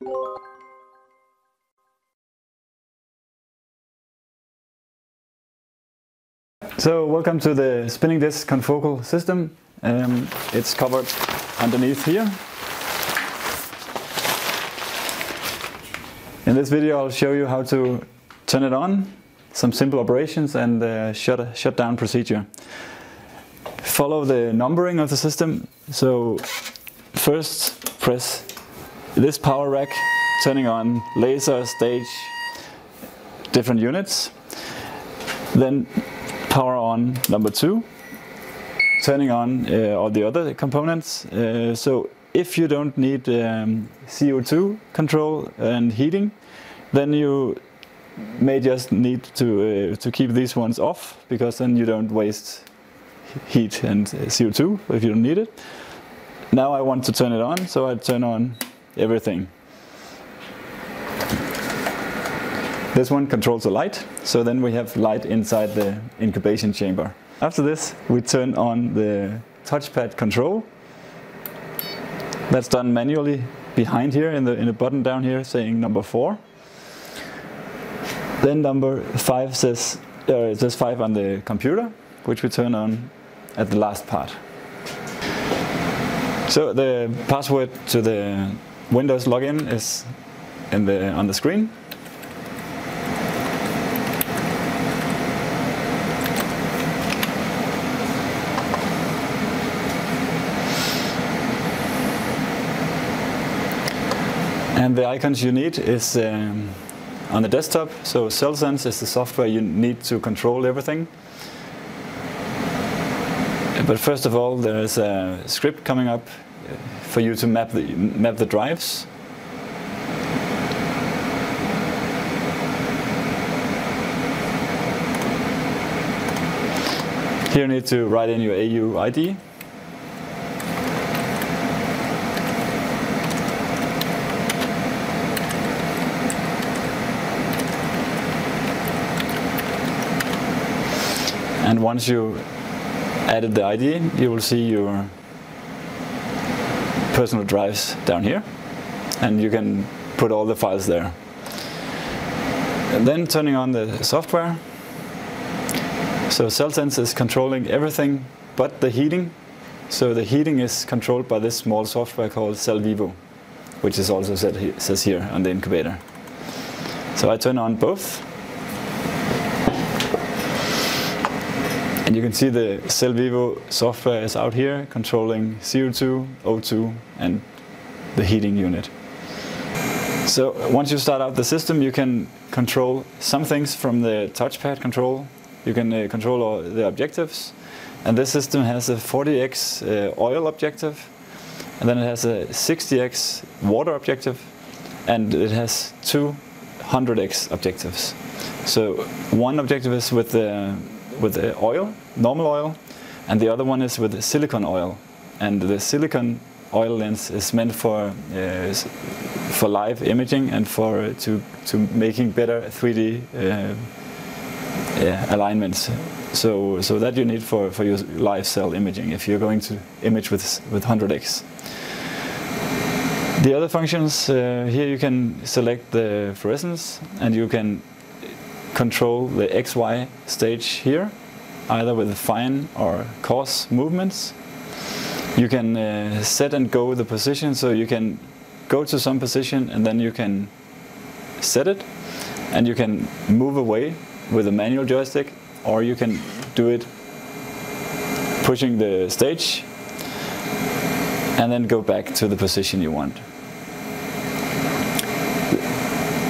So welcome to the spinning disc confocal system. It's covered underneath here. In this video I'll show you how to turn it on, some simple operations and shut down procedure. Follow the numbering of the system. So first press this power rack, turning on laser, stage, different units. Then power on number 2, turning on all the other components. So if you don't need CO2 control and heating, then you may just need to keep these ones off, because then you don't waste heat and CO2 if you don't need it. Now I want to turn it on, so I turn on everything. This one controls the light, so then we have light inside the incubation chamber. After this, we turn on the touchpad control. That's done manually behind here in the button down here saying number 4. Then number 5 says, it says 5 on the computer, which we turn on at the last part. So the password to the Windows login is on the screen. And the icons you need is on the desktop. So CellSense is the software you need to control everything. But first of all, there is a script coming up for you to map the drives. Here you need to write in your AU ID. And once you added the ID, you will see your personal drives down here, and you can put all the files there. And then turning on the software. So CellSense is controlling everything but the heating. So the heating is controlled by this small software called CellVivo, which is also says here on the incubator. So I turn on both. And you can see the CellVivo software is out here controlling CO2, O2 and the heating unit. So once you start out the system, you can control some things from the touchpad control. You can control all the objectives. And this system has a 40x oil objective, and then it has a 60x water objective, and it has 200x objectives. So one objective is with the oil, normal oil, and the other one is with the silicon oil. And the silicon oil lens is meant for live imaging and to making better 3D alignments. So that you need for your live cell imaging if you're going to image with 100x. The other functions, here you can select the fluorescence, and you can control the XY stage here, either with fine or coarse movements. You can set and go the position, so you can go to some position and then you can set it, and you can move away with a manual joystick, or you can do it pushing the stage and then go back to the position you want.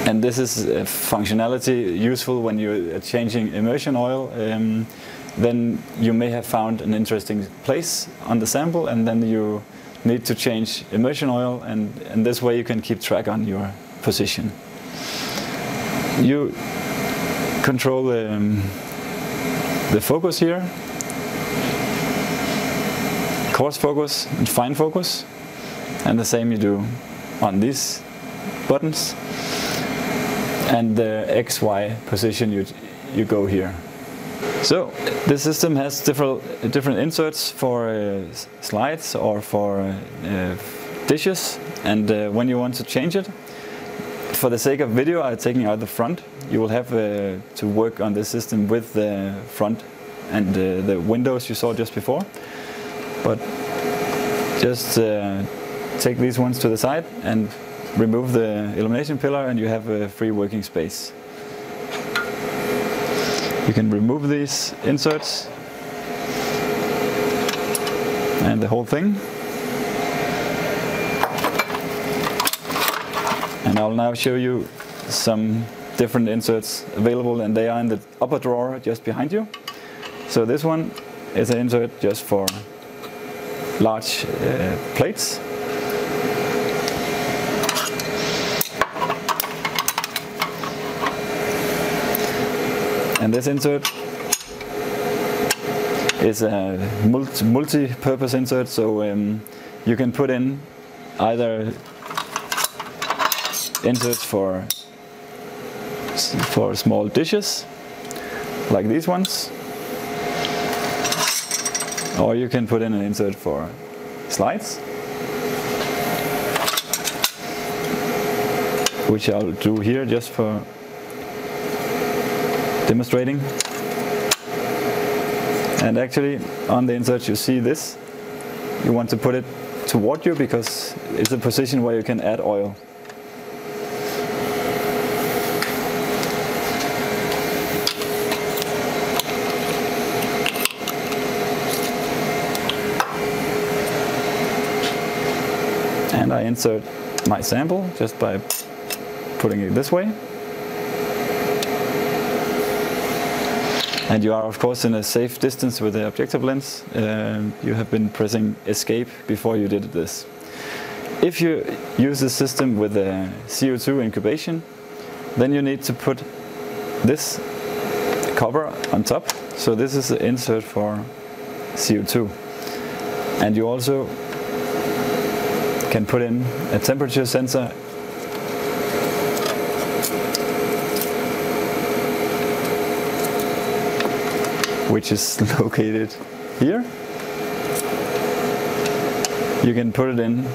And this is a functionality useful when you're changing immersion oil. Then you may have found an interesting place on the sample, and then you need to change immersion oil, and this way you can keep track on your position. You control the focus here, coarse focus and fine focus, and the same you do on these buttons. And the XY position you go here. So the system has different inserts for slides or for dishes, and when you want to change it, for the sake of video, I'm taking out the front. You will have to work on this system with the front and the windows you saw just before. But just take these ones to the side and remove the illumination pillar, and you have a free working space. You can remove these inserts and the whole thing. And I'll now show you some different inserts available, and they are in the upper drawer just behind you. So this one is an insert just for large plates. And this insert is a multi-purpose insert, so you can put in either inserts for small dishes, like these ones, or you can put in an insert for slides, which I'll do here just for demonstrating. And actually on the insert you see this. You want to put it toward you because it's a position where you can add oil. And I insert my sample just by putting it this way. And you are of course in a safe distance with the objective lens. You have been pressing escape before you did this. If you use the system with a CO2 incubation, then you need to put this cover on top. So this is the insert for CO2. And you also can put in a temperature sensor, which is located here. You can put it in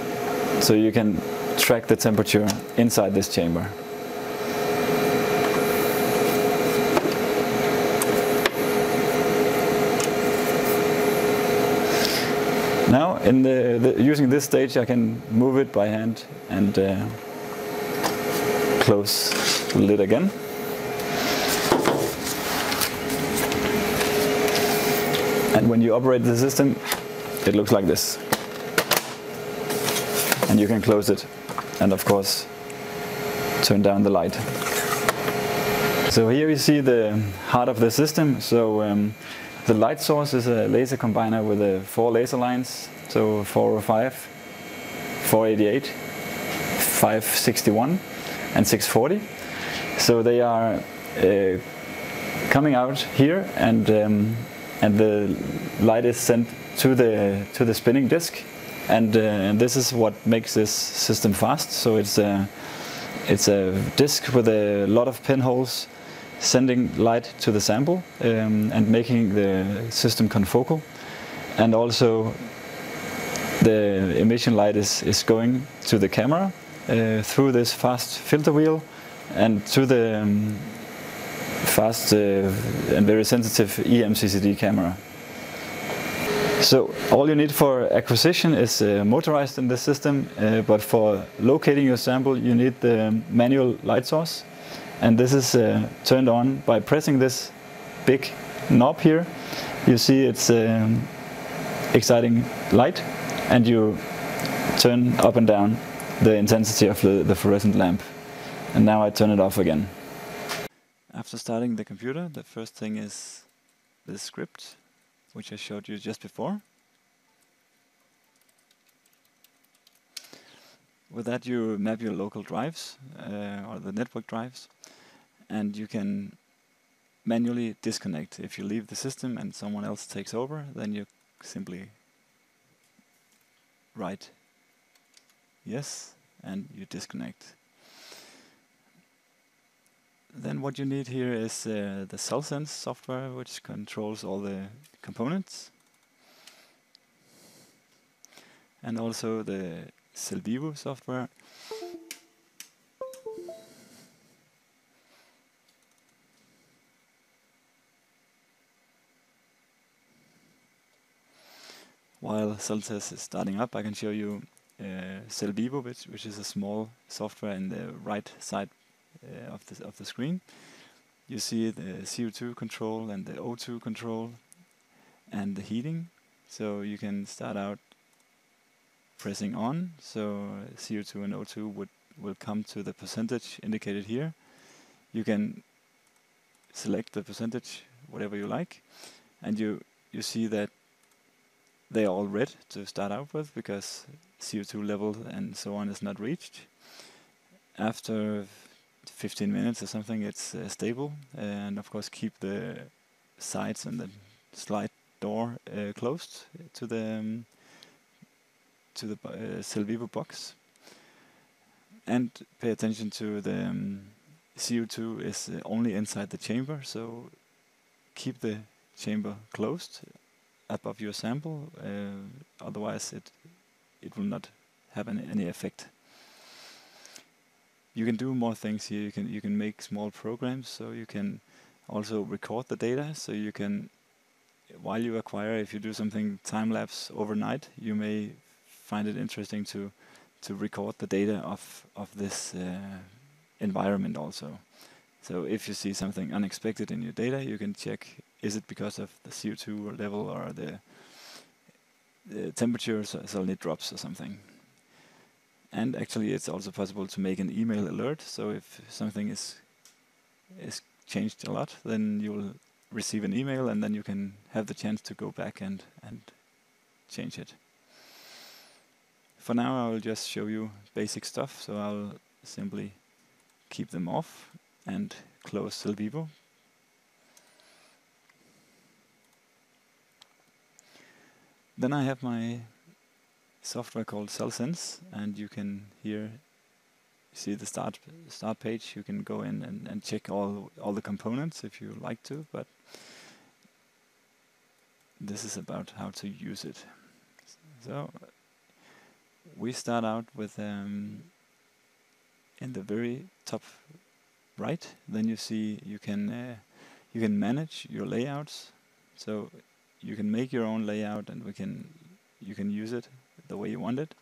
so you can track the temperature inside this chamber. Now, using this stage, I can move it by hand and close the lid again. And when you operate the system, it looks like this. And you can close it and of course turn down the light. So here you see the heart of the system. So the light source is a laser combiner with 4 laser lines, so 405, 488, 561 and 640. So they are coming out here, and the light is sent to the spinning disc, and this is what makes this system fast. So it's a disc with a lot of pinholes sending light to the sample and making the system confocal. And also the emission light is going to the camera through this fast filter wheel and to the fast and very sensitive EMCCD camera. So all you need for acquisition is motorized in this system, but for locating your sample you need the manual light source. And this is turned on by pressing this big knob here. You see it's exciting light, and you turn up and down the intensity of the fluorescent lamp. And now I turn it off again. After starting the computer, the first thing is this script, which I showed you just before. With that you map your local drives, or the network drives, and you can manually disconnect. If you leave the system and someone else takes over, then you simply write yes and you disconnect. Then what you need here is the CellSense software, which controls all the components, and also the Cellvivo software. While Celltest is starting up, I can show you Cellvivo, which is a small software in the right side of the screen. You see the CO2 control and the O2 control and the heating. So you can start out pressing on. So CO2 and O2 will come to the percentage indicated here. You can select the percentage, whatever you like, and you see that they are all red to start out with because CO2 level and so on is not reached. After 15 minutes or something, it's stable, and of course keep the sides and the slide door closed to the Cellvivo box. And pay attention to the CO2 is only inside the chamber, so keep the chamber closed above your sample, otherwise it will not have any effect. You can do more things here. You can make small programs, so you can also record the data. So you can, while you acquire, if you do something time lapse overnight, you may find it interesting to record the data of this environment also. So if you see something unexpected in your data, you can check, is it because of the CO2 level or the temperature suddenly drops or something. And actually it's also possible to make an email alert, so if something is changed a lot, then you will receive an email and then you can have the chance to go back and change it. For now I will just show you basic stuff, so I'll simply keep them off and close Cellvivo. Then I have my software called CellSense, and you can here see the start page. You can go in and check all the components if you like to, but this is about how to use it. So we start out with in the very top right, then you see you can manage your layouts. So you can make your own layout, and you can use it the way you want it.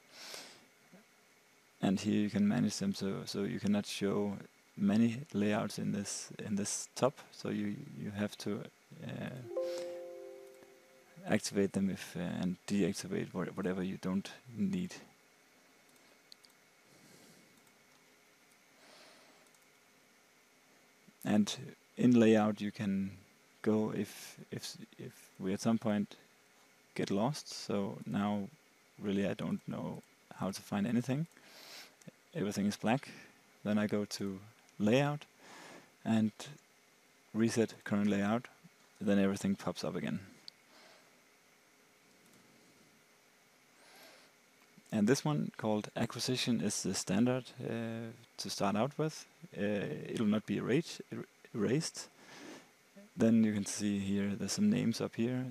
And here you can manage them, so you cannot show many layouts in this top. So you have to activate them and deactivate whatever you don't need. And in layout you can go if we at some point get lost. So now really I don't know how to find anything. Everything is black. Then I go to layout and reset current layout. Then everything pops up again. And this one called Acquisition is the standard to start out with. It will not be erased. Then you can see here there's some names up here,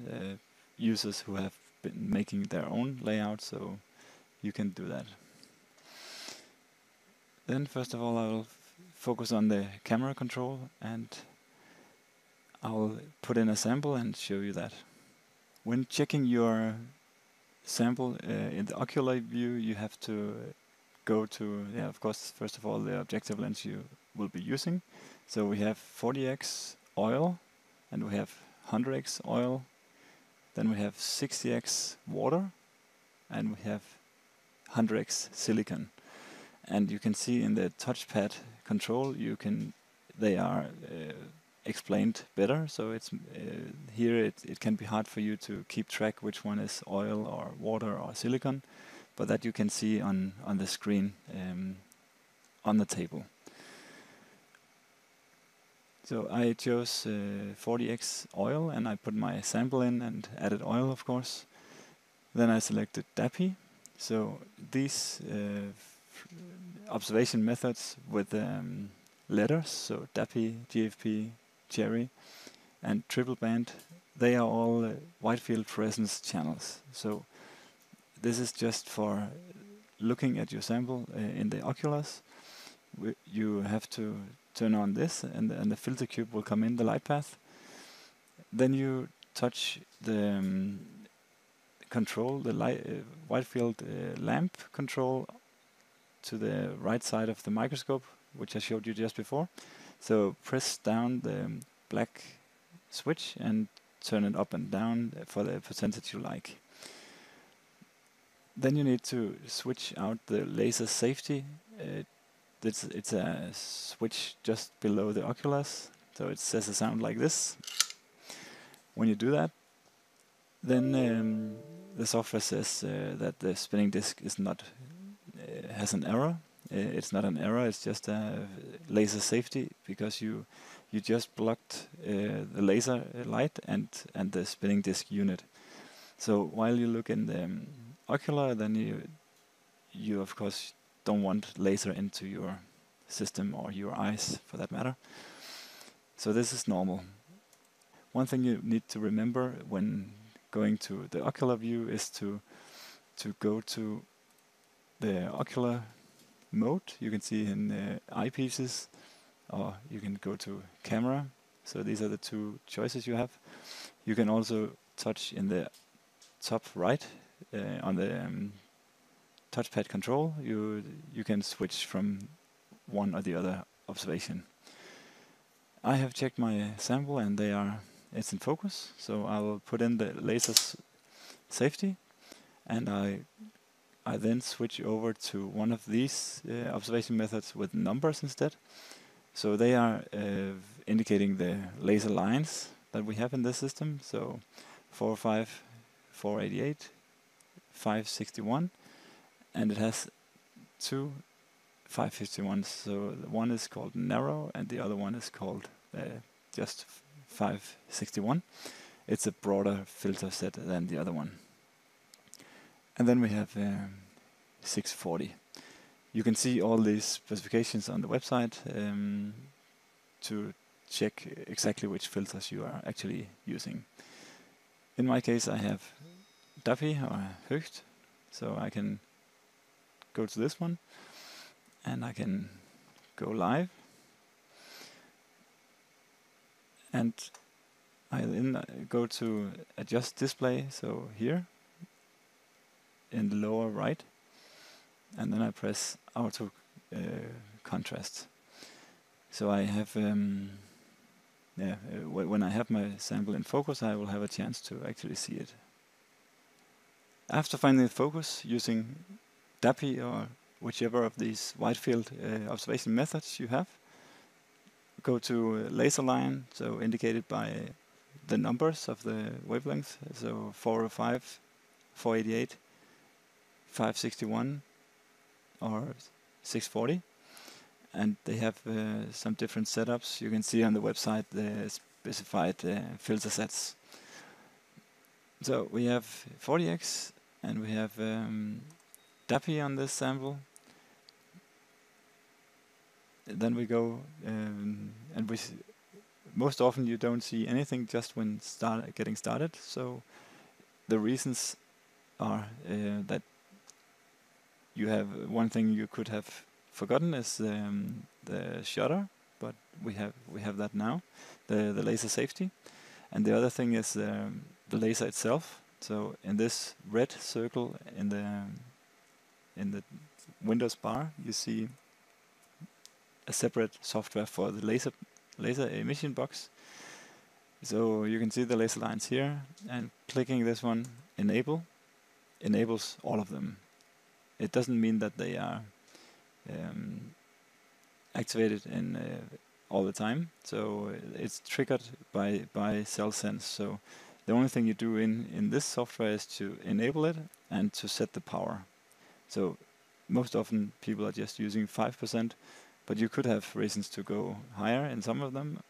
users who have been making their own layout, so you can do that. Then first of all I will focus on the camera control, and I'll put in a sample and show you that. When checking your sample in the ocular view, you have to go to, of course, first of all the objective lens you will be using. So we have 40x oil, and we have 100x oil, then we have 60x water, and we have 100x silicon. And you can see in the touchpad control, they are explained better. So it's here it can be hard for you to keep track which one is oil or water or silicon, but that you can see on the screen on the table. So I chose 40x oil, and I put my sample in and added oil, of course. Then I selected DAPI. So these observation methods with letters, so DAPI, GFP, Cherry, and triple band, they are all wide field fluorescence channels. So this is just for looking at your sample in the oculars, you have to turn on this, and the filter cube will come in the light path. Then you touch the control, the wide field lamp control to the right side of the microscope, which I showed you just before. So press down the black switch and turn it up and down for the percentage you like. Then you need to switch out the laser safety. It's a switch just below the oculars, so it says a sound like this. When you do that, then the software says that the spinning disk is not has an error. It's not an error, it's just a laser safety, because you just blocked the laser light and the spinning disk unit. So while you look in the ocular, then you of course don't want laser into your system, or your eyes for that matter. So this is normal. One thing you need to remember when going to the ocular view is to go to the Ocular Mode. You can see in the eyepieces, or you can go to camera. So these are the two choices you have. You can also touch in the top right on the touchpad control. You can switch from one or the other observation. I have checked my sample and it's in focus, so I will put in the laser safety, and I then switch over to one of these observation methods with numbers instead. So they are indicating the laser lines that we have in this system. So 405, 488, 561, and it has two 551s. So one is called narrow and the other one is called just 561. It's a broader filter set than the other one. And then we have 640. You can see all these specifications on the website to check exactly which filters you are actually using. In my case, I have Duffy or Höcht, so I can go to this one and I can go live. And I then go to adjust display, so here in the lower right, and then I press auto contrast. So I have, when I have my sample in focus, I will have a chance to actually see it. After finding the focus using DAPI or whichever of these wide field observation methods you have, go to laser line, so indicated by the numbers of the wavelength, so 405, 488, 561 or 640, and they have some different setups. You can see on the website the specified filter sets. So we have 40x and we have DAPI on this sample. Then we go and most often you don't see anything just when getting started. So the reasons are that you have one thing you could have forgotten is the shutter, but we have that now, the laser safety, and the other thing is the laser itself. So in this red circle in the Windows bar, you see a separate software for the laser emission box. So you can see the laser lines here, and clicking this one, enables all of them. It doesn't mean that they are activated in all the time. So it's triggered by cell sense. So the only thing you do in this software is to enable it and to set the power. So most often people are just using 5%, but you could have reasons to go higher in some of them.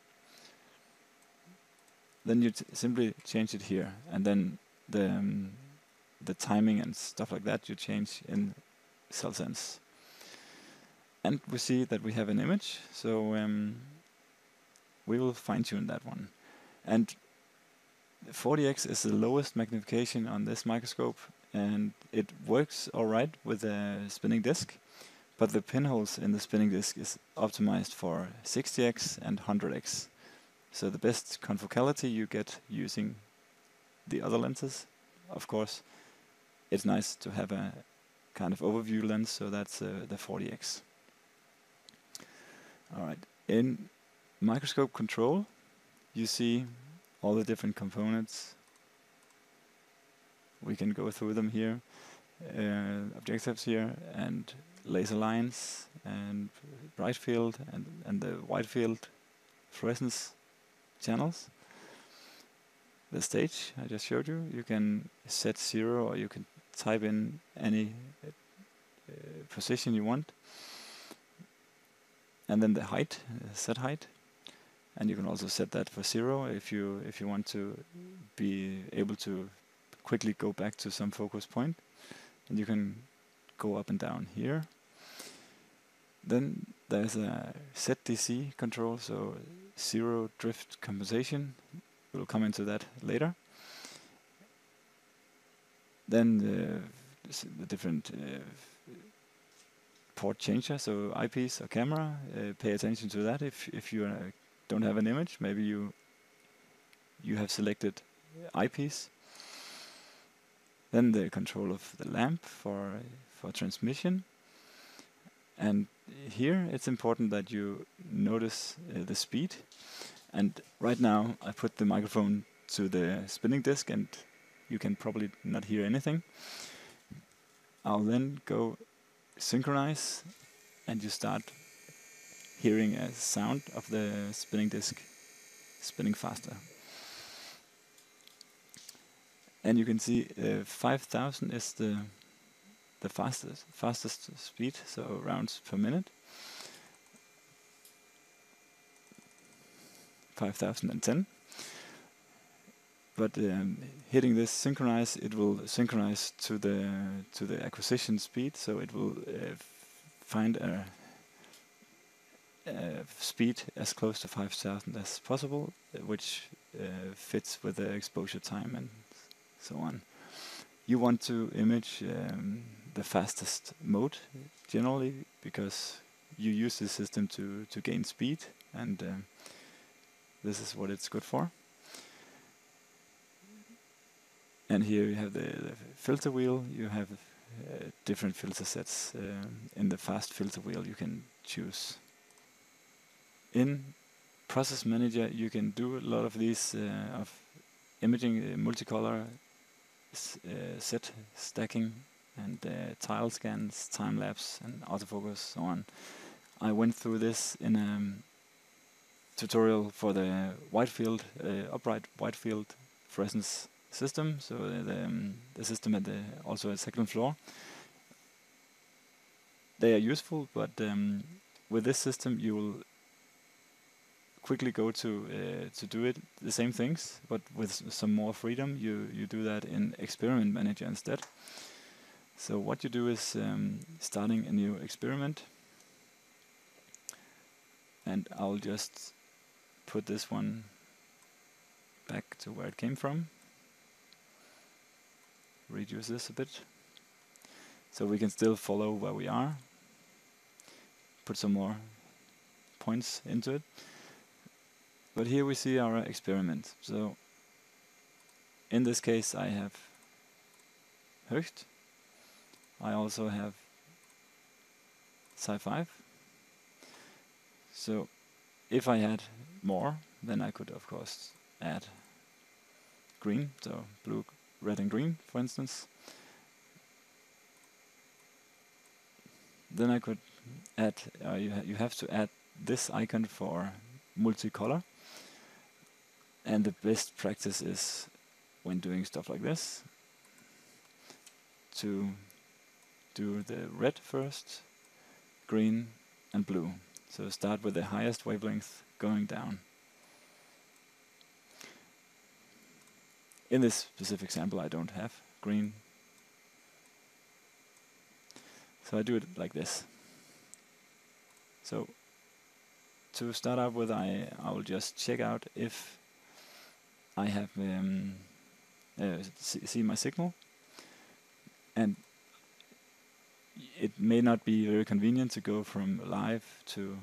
Then you simply change it here, and then the timing and stuff like that you change in cell sense. And we see that we have an image, so we will fine-tune that one. And 40x is the lowest magnification on this microscope. and it works alright with a spinning disc, but the pinholes in the spinning disc is optimized for 60x and 100x. So the best confocality you get using the other lenses. Of course, it's nice to have a kind of overview lens, so that's the 40x. Alright, in Microscope Control, you see all the different components. We can go through them here. Objectives here, and laser lines, and bright field, and the wide field fluorescence channels. The stage I just showed you, you can set 0, or you can type in any position you want. And then the height, set height, and you can also set that for 0 if you want to be able to quickly go back to some focus point, and you can go up and down here. Then there's a set DC control, so 0 drift compensation. We'll come into that later. Then the different port changer, so eyepiece or camera. Pay attention to that if you don't have an image. Maybe you have selected eyepiece. Then the control of the lamp for transmission. And here it's important that you notice the speed. And right now I put the microphone to the spinning disc, and you can probably not hear anything. I'll then go synchronize, and you start hearing a sound of the spinning disc spinning faster. And you can see 5000 is the fastest speed, so rounds per minute. 5010. But hitting this synchronize, it will synchronize to the acquisition speed, so it will find a speed as close to 5000 as possible, which fits with the exposure time and so on. You want to image the fastest mode generally, because you use this system to gain speed, and this is what it's good for. And here you have the filter wheel. You have different filter sets. In the fast filter wheel you can choose. In Process Manager you can do a lot of these of imaging, multicolor, set stacking, and tile scans, time lapse, and autofocus, so on. I went through this in a tutorial for the wide field, upright wide field fluorescence system. So the system at also at second floor. They are useful, but with this system you will quickly go to do it the same things, but with some more freedom. You do that in Experiment Manager instead. So what you do is starting a new experiment, and I'll just put this one back to where it came from. Reduce this a bit, so we can still follow where we are. Put some more points into it. But here we see our experiment. So in this case I have Höcht. I also have Sci-5. So if I had more, then I could of course add green, so blue, red and green, for instance. Then I could add, you have to add this icon for multicolor. And the best practice is, when doing stuff like this, to do the red first, green and blue. So start with the highest wavelength going down. In this specific example I don't have green, so I do it like this. So to start out with, I will just check out if I have see my signal. And it may not be very convenient to go from live to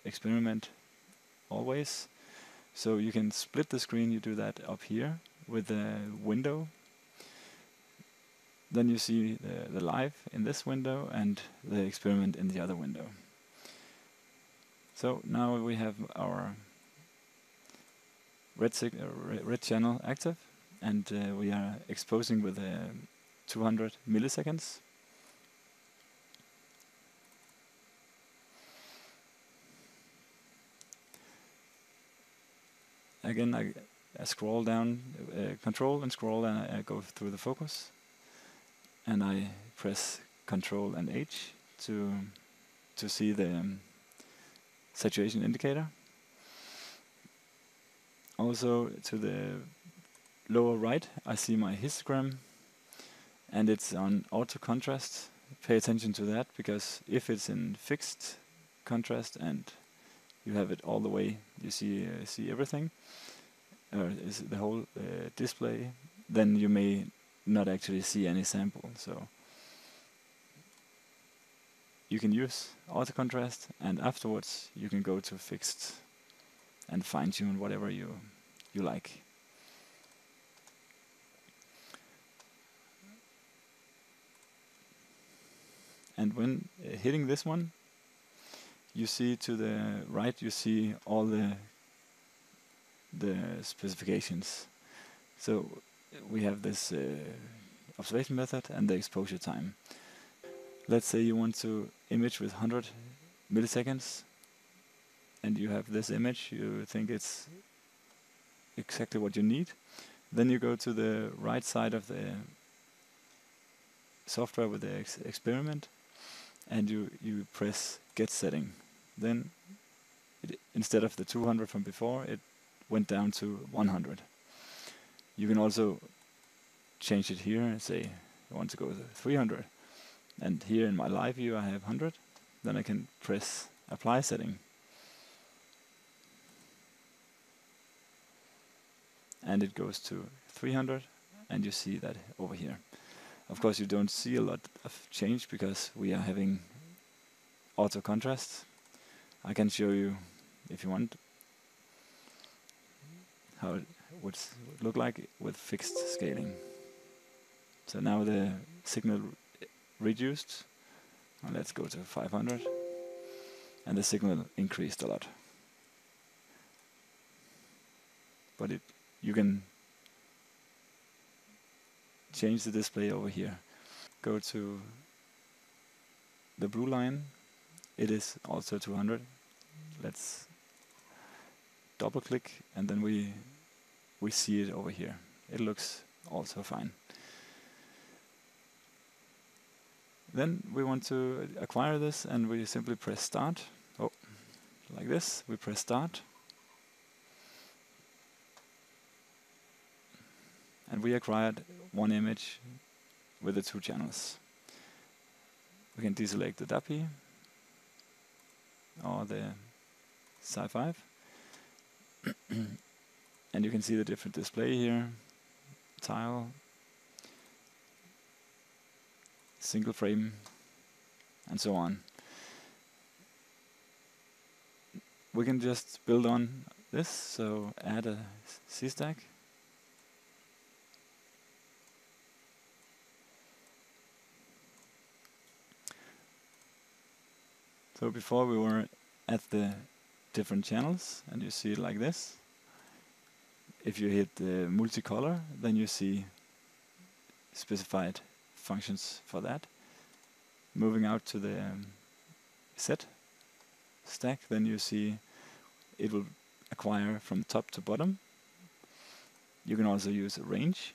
experiment always. So you can split the screen. You do that up here with the window. Then you see the live in this window and the experiment in the other window. So now we have our red channel active, and we are exposing with 200 milliseconds. Again, I scroll down, control and scroll, and I go through the focus, and I press Control and H to see the saturation indicator. Also to the lower right, I see my histogram, and it's on auto contrast. Pay attention to that, because if it's in fixed contrast and you have it all the way, you see everything, is the whole display, then you may not actually see any sample. So you can use auto contrast, and afterwards you can go to fixed and fine tune whatever you like. And when hitting this one, you see to the right, you see all the specifications. So we have this observation method and the exposure time. Let's say you want to image with 100 milliseconds, and you have this image, you think it's exactly what you need. Then you go to the right side of the software with the experiment, and you press Get Setting. Then instead of the 200 from before, it went down to 100. You can also change it here and say I want to go to 300. And here in my live view I have 100. Then I can press Apply Setting. And it goes to 300, and you see that over here. Of course you don't see a lot of change because we are having auto contrast. I can show you, if you want, how it would look like with fixed scaling. So now the signal reduced, and let's go to 500, and the signal increased a lot. But you can change the display over here. Go to the blue line, it is also 200. Let's double click, and then we see it over here. It looks also fine. Then we want to acquire this, and we simply press Start. Oh, like this, we press Start. And we acquired one image with the 2 channels. We can deselect the DAPI or the Sci5. And you can see the different display here. Tile, single frame, and so on. We can just build on this, so add a C-stack. So before we were at the different channels, and you see it like this. If you hit the multicolor, then you see specified functions for that. Moving out to the set stack, then you see it will acquire from top to bottom. You can also use a range,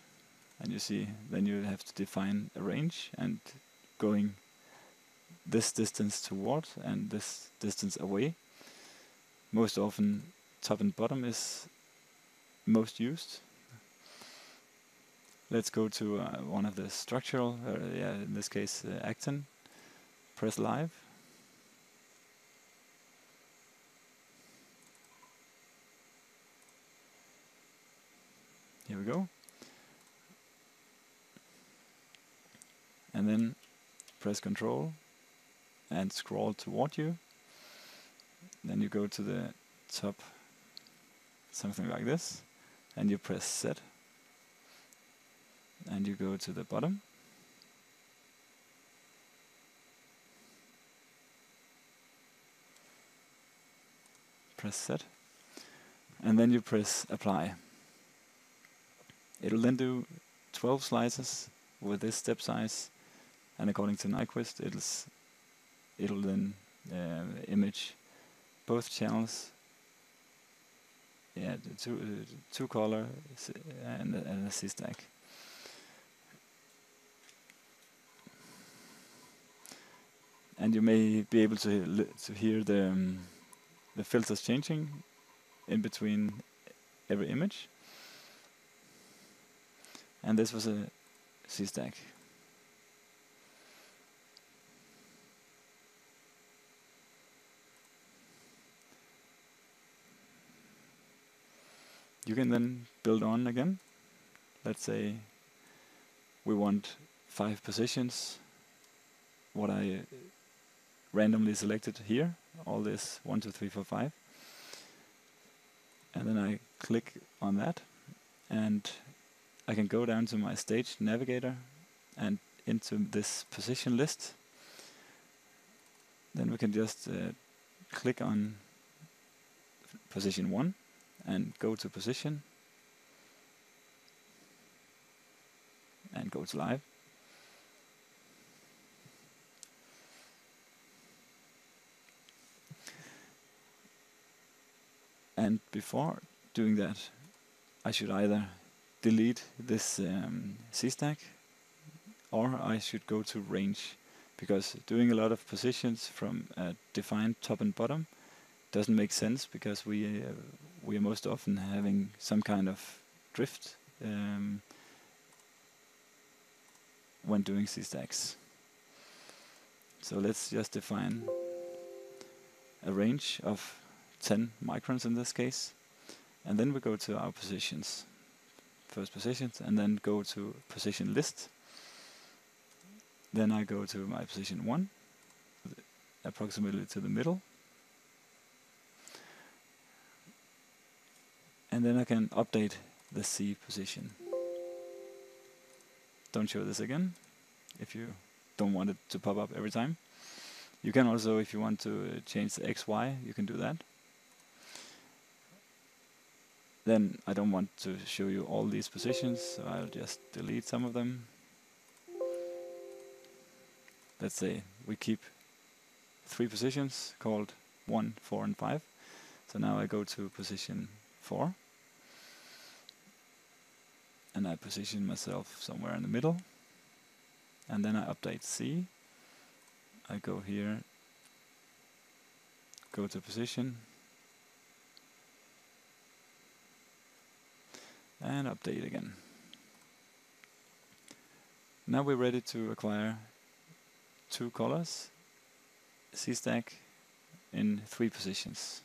and you see then you have to define a range, and going this distance toward and this distance away. Most often top and bottom is most used. Let's go to one of the structural, in this case actin. Press live. Here we go. and then press Control and scroll toward you. Then you go to the top, something like this, and you press Z, and you go to the bottom, press Z, and then you press Apply. It'll then do 12 slices with this step size, and according to Nyquist, it'll then image both channels, the two color and a C-stack. And you may be able to hear the filters changing in between every image. And this was a C-stack. You can then build on again. Let's say we want 5 positions. What I randomly selected here, all this 1, 2, 3, 4, 5. And then I click on that, and I can go down to my stage navigator and into this position list. Then we can just click on position 1 and go to position and go to live. And before doing that, I should either delete this C-stack, or I should go to range, because doing a lot of positions from a defined top and bottom doesn't make sense, because we are most often having some kind of drift when doing C-stacks. So let's just define a range of 10 microns in this case, and then we go to our positions, first positions, and then go to position list. Then I go to my position 1, approximately to the middle, and then I can update the C position. Don't show this again if you don't want it to pop up every time. You can also, if you want to change the X, Y, you can do that. Then I don't want to show you all these positions, so I'll just delete some of them. Let's say we keep 3 positions called 1, 4, and 5. So now I go to position 4, and I position myself somewhere in the middle, and then I update C. I go here, go to position, and update again. Now we're ready to acquire 2 colors, C-stack in 3 positions.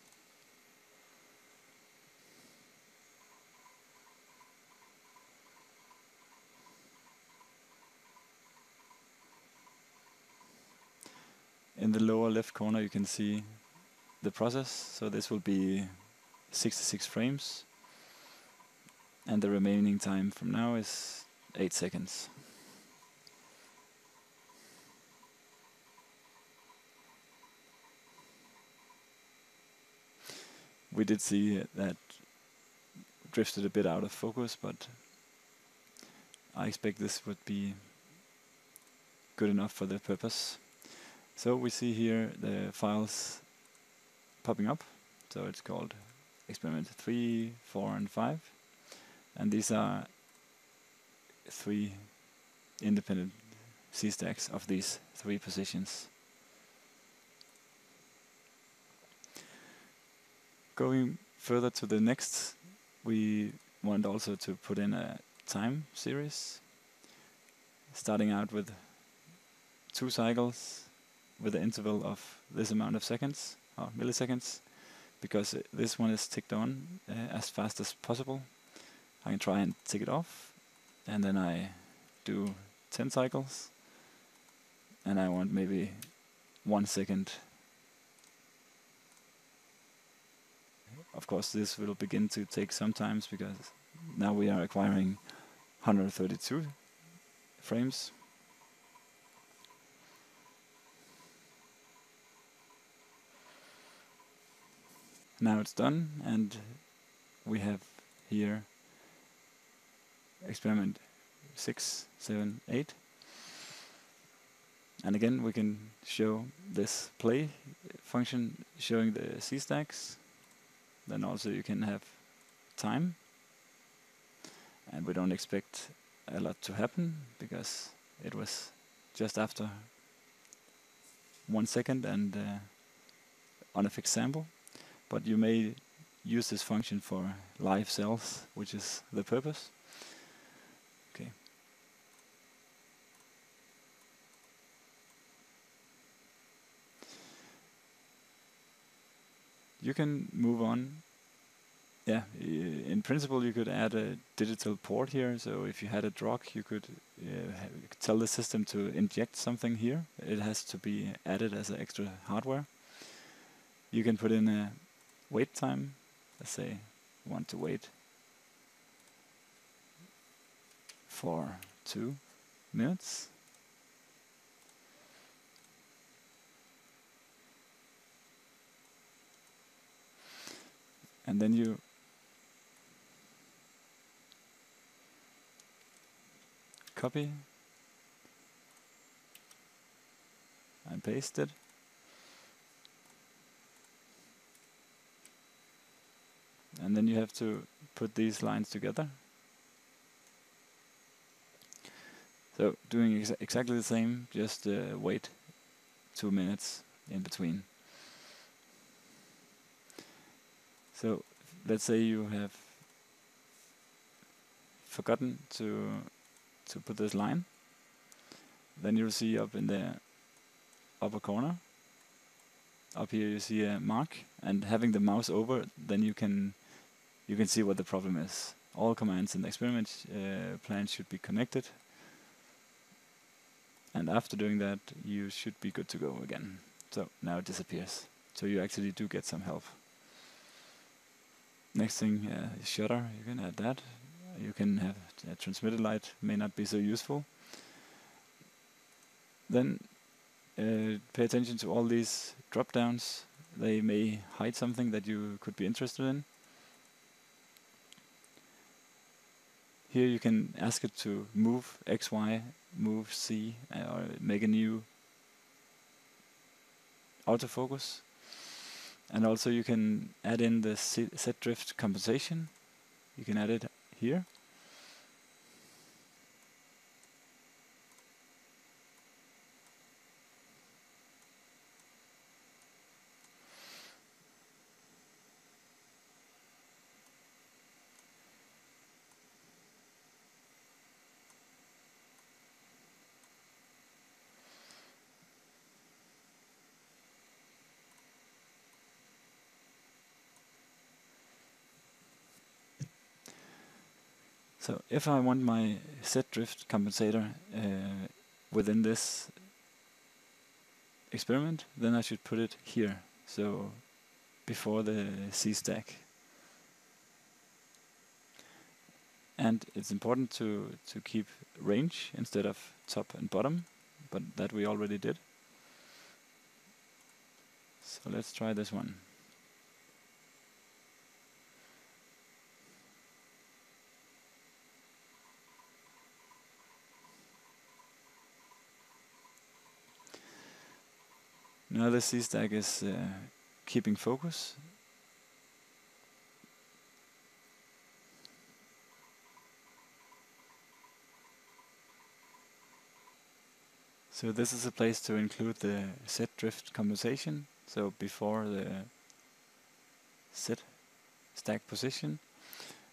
In the lower left corner you can see the process, so this will be 66 frames, and the remaining time from now is 8 seconds. We did see that drifted a bit out of focus, but I expect this would be good enough for the purpose. So we see here the files popping up. So it's called experiment 3, 4, and 5. And these are 3 independent C-stacks of these 3 positions. Going further to the next, we want also to put in a time series, starting out with 2 cycles with an interval of this amount of seconds, or milliseconds, because this one is ticked on as fast as possible. I can try and tick it off, and then I do 10 cycles, and I want maybe 1 second. Of course, this will begin to take some time because now we are acquiring 132 frames. Now it's done, and we have here experiment 6, 7, 8. And again, we can show this play function showing the C-stacks. Then also you can have time. And we don't expect a lot to happen because it was just after 1 second and on a fixed sample. But you may use this function for live cells, which is the purpose. Okay. You can move on. Yeah, in principle you could add a digital port here, so if you had a drug you could tell the system to inject something here. It has to be added as an extra hardware. You can put in a wait time. Let's say you want to wait for 2 minutes. And then you copy and paste it. And then you have to put these lines together. So doing exactly the same, just wait 2 minutes in between. So let's say you have forgotten to put this line. Then you'll see up in the upper corner, up here you see a mark, and having the mouse over, then you can see what the problem is. All commands in the experiment plan should be connected, and after doing that you should be good to go again. So now it disappears. So you actually do get some help. Next thing, shutter, you can add that. You can have a transmitted light, may not be so useful. Then pay attention to all these drop downs. They may hide something that you could be interested in. Here you can ask it to move X, Y, move C, or make a new autofocus. And also you can add in the set drift compensation. You can add it here. So if I want my set drift compensator within this experiment, then I should put it here, so before the C-stack. And it's important to keep range instead of top and bottom, but that we already did. So let's try this one. Now the C-stack is keeping focus. So this is a place to include the set drift compensation. So before the set stack position,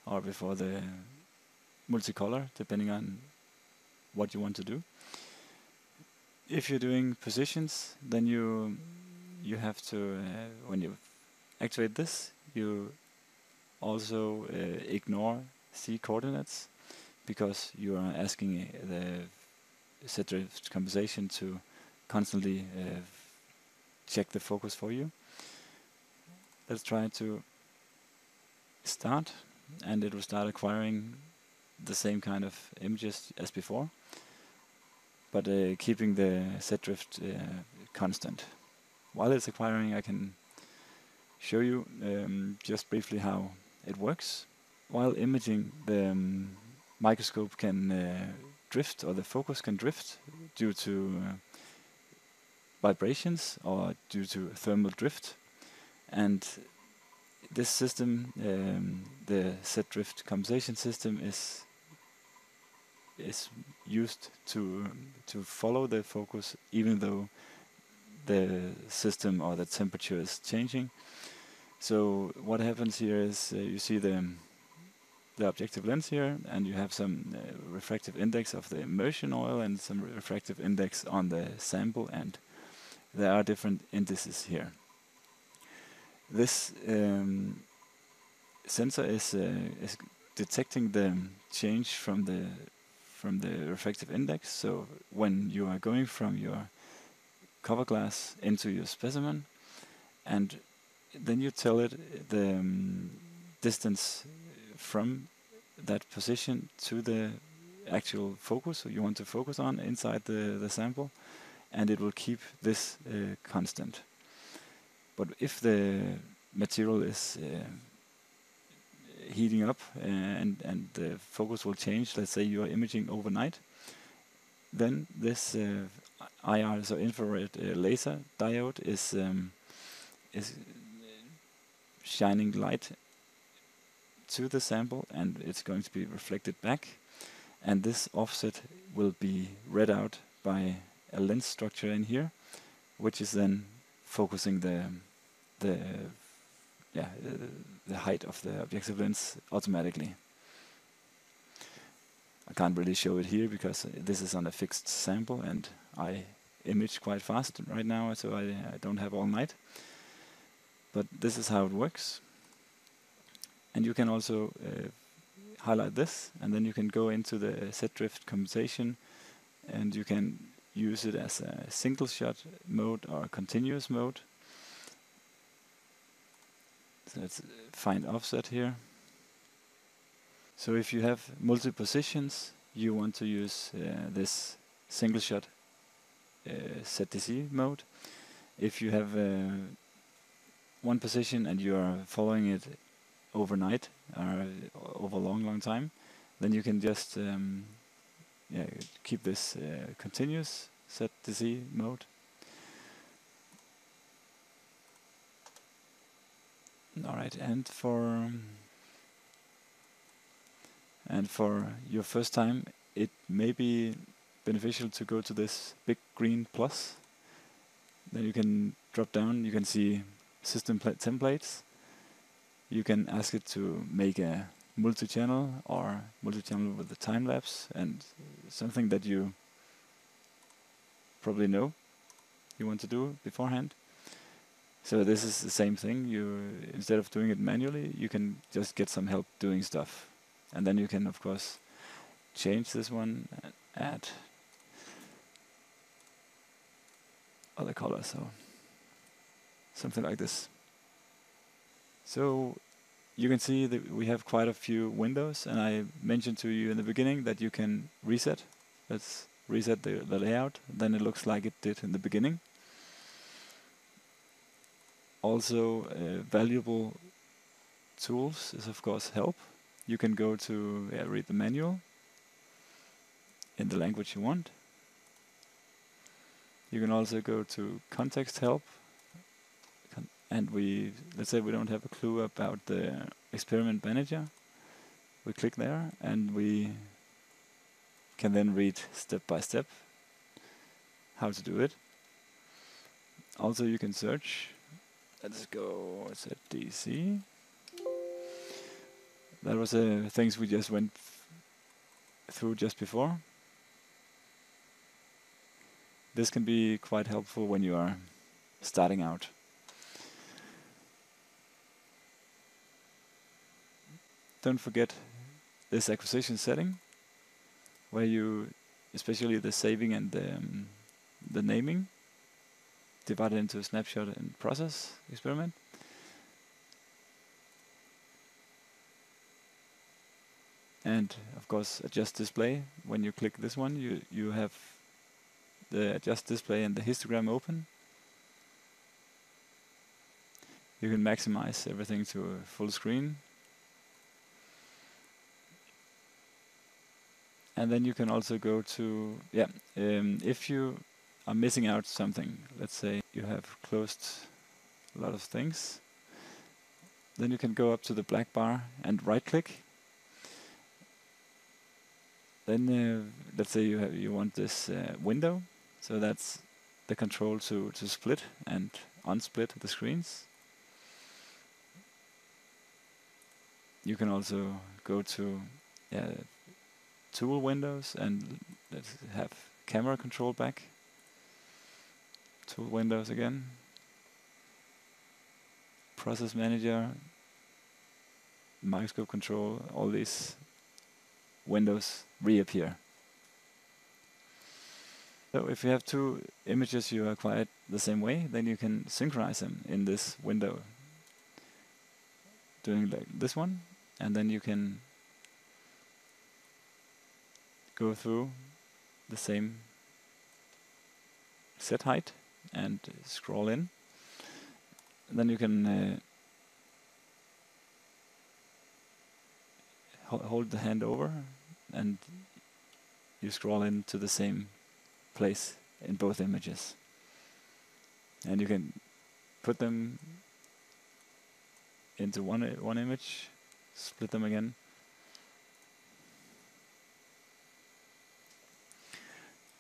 or before the multicolor, depending on what you want to do. If you're doing positions, then you have to, when you activate this, you also ignore C coordinates, because you are asking the set drift compensation to constantly check the focus for you. Let's try to start, and it will start acquiring the same kind of images as before, but keeping the set drift constant. While it's acquiring, I can show you just briefly how it works. While imaging, the microscope can drift, or the focus can drift due to vibrations or due to thermal drift. And this system, the set drift compensation system, is used to follow the focus even though the system or the temperature is changing. So what happens here is you see the objective lens here, and you have some refractive index of the immersion oil and some refractive index on the sample, and there are different indices here. This sensor is detecting the change from the refractive index. So when you are going from your cover glass into your specimen, and then you tell it the distance from that position to the actual focus you want to focus on inside the sample, and it will keep this constant. But if the material is heating up and the focus will change, let's say you are imaging overnight, then this IR, so infrared laser diode, is shining light to the sample, and it's going to be reflected back, and this offset will be read out by a lens structure in here, which is then focusing the height of the objective lens automatically. I can't really show it here because this is on a fixed sample and I image quite fast right now, so I don't have all night. But this is how it works. And you can also highlight this, and then you can go into the set drift compensation, and you can use it as a single shot mode or a continuous mode. So let's find offset here. So if you have multi-positions, you want to use this single shot ZTC mode. If you have one position and you are following it overnight or over a long time, then you can just keep this continuous ZTC mode. Alright, and for your first time, it may be beneficial to go to this big green plus. Then you can drop down, you can see system templates. You can ask it to make a multi-channel or multi-channel with the time lapse, and something that you probably know you want to do beforehand. So this is the same thing. Instead of doing it manually, you can just get some help doing stuff. And then you can, of course, change this one and add other colors, so something like this. So you can see that we have quite a few windows, and I mentioned to you in the beginning that you can reset. Let's reset the layout, then it looks like it did in the beginning. Also, valuable tools is of course help. You can go to read the manual in the language you want. You can also go to context help, and let's say we don't have a clue about the experiment manager. We click there and we can then read step by step how to do it. Also you can search. Let's go, what's that, DC? That was things we just went through just before. This can be quite helpful when you are starting out. Don't forget this acquisition setting, where you, especially the saving and the naming, divide it into a snapshot and process experiment. And of course, adjust display. When you click this one, you have the adjust display and the histogram open. You can maximize everything to a full screen. And then you can also go to, if you are missing out something, let's say you have closed a lot of things, then you can go up to the black bar and right click. Then let's say you want this window, so that's the control to split and unsplit the screens. You can also go to tool windows and let's have camera control back. Tool windows again. Process manager, microscope control, all these windows reappear. So if you have two images you acquired the same way, then you can synchronize them in this window. Doing like this one, and then you can go through the same set height and scroll in. And then you can hold the hand over and you scroll into the same place in both images. And you can put them into one image, split them again.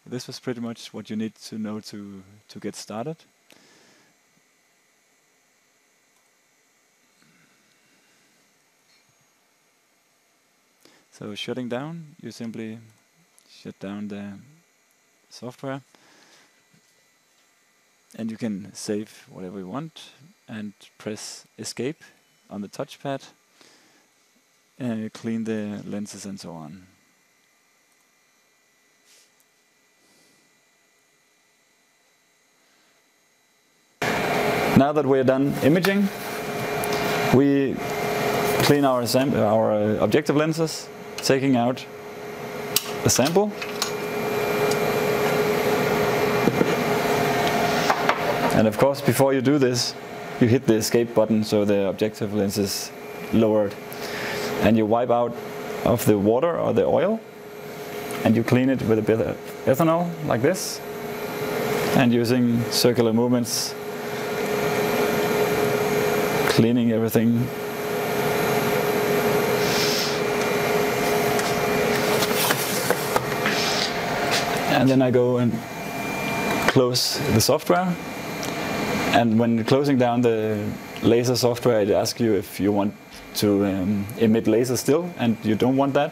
This was pretty much what you need to know to get started. So shutting down, you simply shut down the software and you can save whatever you want and press escape on the touchpad and clean the lenses and so on. Now that we're done imaging, we clean our objective lenses, taking out the sample. And of course, before you do this, you hit the escape button so the objective lens is lowered. And you wipe out of the water or the oil, and you clean it with a bit of ethanol, like this. And using circular movements, cleaning everything. And then I go and close the software. And when closing down the laser software, it asks you if you want to emit laser still, and you don't want that.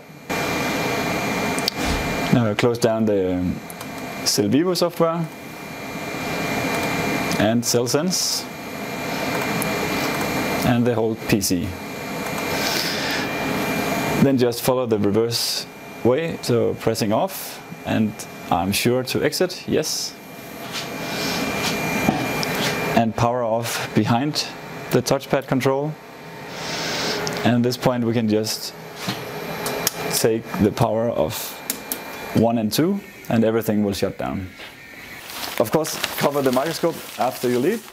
Now I close down the CellVivo software and CellSense and the whole PC. Then just follow the reverse way, so pressing off, and I'm sure to exit, yes. And power off behind the touchpad control. And at this point we can just take the power of 1 and 2 and everything will shut down. Of course, cover the microscope after you leave,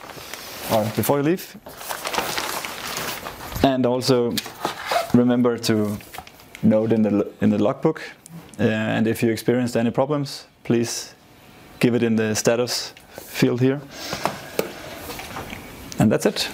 or before you leave. And also remember to note in the logbook. And if you experienced any problems, please give it in the status field here. And that's it.